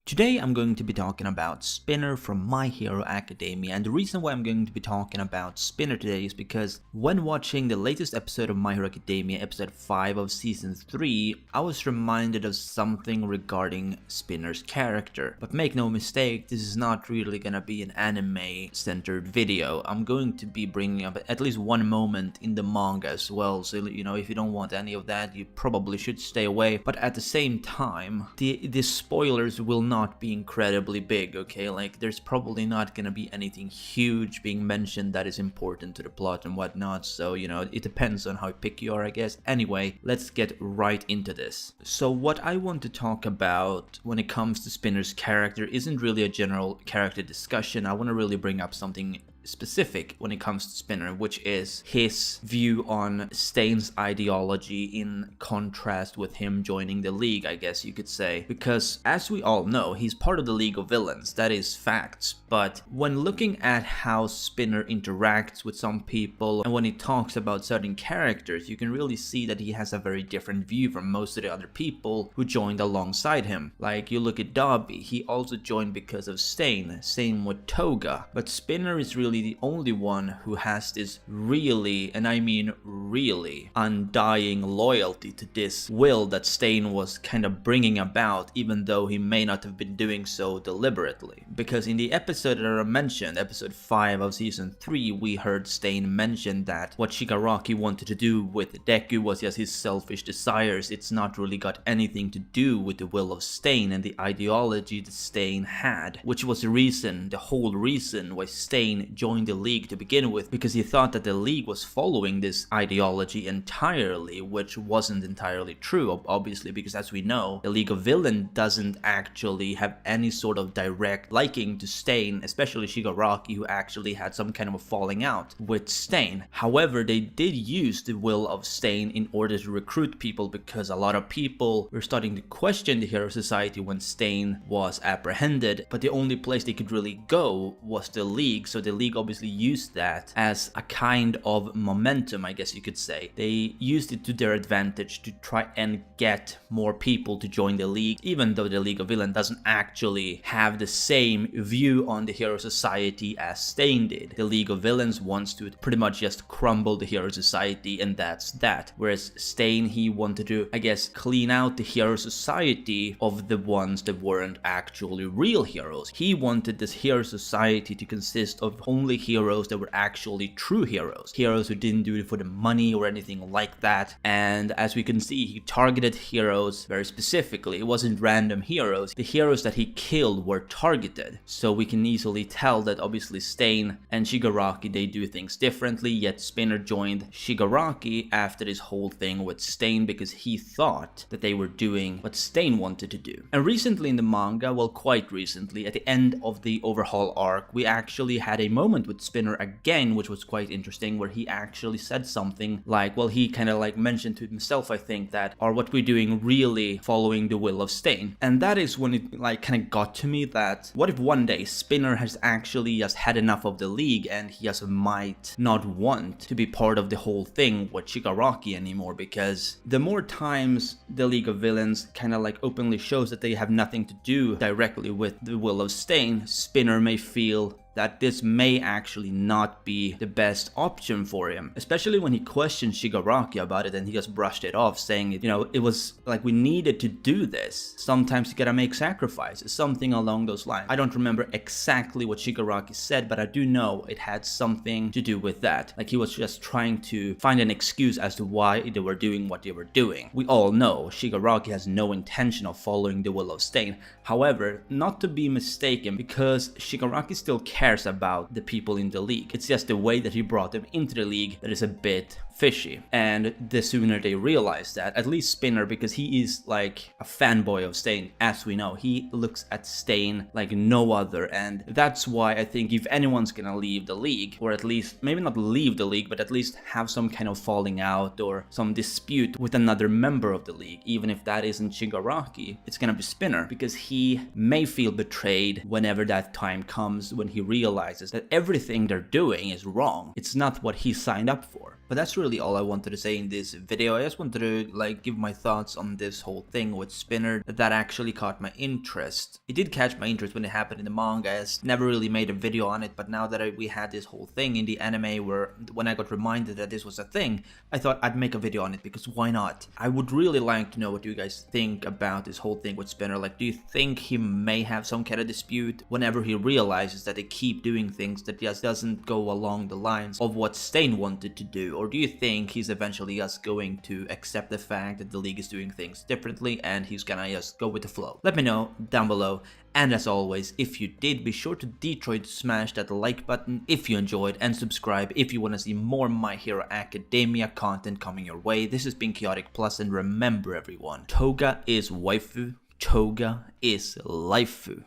Today I'm going to be talking about Spinner from My Hero Academia, and the reason why I'm going to be talking about Spinner today is because when watching the latest episode of My Hero Academia, episode 5 of season 3, I was reminded of something regarding Spinner's character. But make no mistake, this is not really gonna be an anime-centered video. I'm going to be bringing up at least one moment in the manga as well, so if you don't want any of that, you probably should stay away. But at the same time, the spoilers will not be incredibly big, okay? Like, there's probably not gonna be anything huge being mentioned that is important to the plot and whatnot, so it depends on how picky you are, I guess. Anyway, let's get right into this. So what I want to talk about when it comes to Spinner's character isn't really a general character discussion. I want to really bring up something specific when it comes to Spinner, which is his view on Stain's ideology in contrast with him joining the League, I guess you could say. Because as we all know, he's part of the League of Villains, that is facts. But when looking at how Spinner interacts with some people and when he talks about certain characters, you can really see that he has a very different view from most of the other people who joined alongside him. Like, you look at Dobby, he also joined because of Stain, same with Toga. But Spinner is really the only one who has this really, and I mean really, undying loyalty to this will that Stain was kind of bringing about, even though he may not have been doing so deliberately. Because in the episode that I mentioned, episode 5 of season 3, we heard Stain mention that what Shigaraki wanted to do with Deku was just his selfish desires. It's not really got anything to do with the will of Stain and the ideology that Stain had, which was the whole reason why Stain joined the League to begin with, because he thought that the League was following this ideology entirely, which wasn't entirely true, obviously, because as we know, the League of Villains doesn't actually have any sort of direct liking to Stain, especially Shigaraki, who actually had some kind of a falling out with Stain. However, they did use the will of Stain in order to recruit people, because a lot of people were starting to question the Hero Society when Stain was apprehended, but the only place they could really go was the League, so the League obviously used that as a kind of momentum, I guess you could say. They used it to their advantage to try and get more people to join the League, even though the League of Villains doesn't actually have the same view on the Hero Society as Stain did. The League of Villains wants to pretty much just crumble the Hero Society, and that's that. Whereas Stain, he wanted to, I guess, clean out the Hero Society of the ones that weren't actually real heroes. He wanted this Hero Society to consist of only heroes that were actually true heroes. Heroes who didn't do it for the money or anything like that. And as we can see, he targeted heroes very specifically. It wasn't random heroes. The heroes that he killed were targeted. So we can easily tell that obviously Stain and Shigaraki, they do things differently, yet Spinner joined Shigaraki after this whole thing with Stain because he thought that they were doing what Stain wanted to do. And recently in the manga, well, quite recently, at the end of the overhaul arc, we actually had a moment with Spinner again, which was quite interesting, where he actually said something like, well, he kind of like mentioned to himself, I think, that are what we're doing really following the will of Stain. And that is when it like kind of got to me that what if one day Spinner has actually just had enough of the League and he just might not want to be part of the whole thing with Shigaraki anymore, because the more times the League of Villains kind of like openly shows that they have nothing to do directly with the will of Stain, Spinner may feel that this may actually not be the best option for him, especially when he questioned Shigaraki about it and he just brushed it off, saying, it was like we needed to do this. Sometimes you gotta make sacrifices, something along those lines. I don't remember exactly what Shigaraki said, but I do know it had something to do with that. Like, he was just trying to find an excuse as to why they were doing what they were doing. We all know Shigaraki has no intention of following the will of Stain. However, not to be mistaken, because Shigaraki still cares about the people in the League. It's just the way that he brought them into the League that is a bit fishy. And the sooner they realize that, at least Spinner, because he is like a fanboy of Stain, as we know, he looks at Stain like no other, and that's why I think if anyone's gonna leave the League, or at least maybe not leave the League, but at least have some kind of falling out or some dispute with another member of the League, even if that isn't Shigaraki, it's gonna be Spinner, because he may feel betrayed whenever that time comes, when he realizes that everything they're doing is wrong. It's not what he signed up for. But that's really all I wanted to say in this video. I just wanted to like give my thoughts on this whole thing with Spinner that actually caught my interest. It did catch my interest when it happened in the manga. I never really made a video on it, but now that we had this whole thing in the anime where when I got reminded that this was a thing, I thought I'd make a video on it because why not? I would really like to know what you guys think about this whole thing with Spinner. Like, do you think he may have some kind of dispute whenever he realizes that they keep doing things that just doesn't go along the lines of what Stain wanted to do? Or do you think he's eventually just going to accept the fact that the league is doing things differently and he's gonna just go with the flow? Let me know down below. And as always, if you did, be sure to Detroit smash that like button if you enjoyed, and subscribe if you want to see more My Hero Academia content coming your way. This has been Chaotic Plus, and remember everyone, Toga is waifu, Toga is laifu.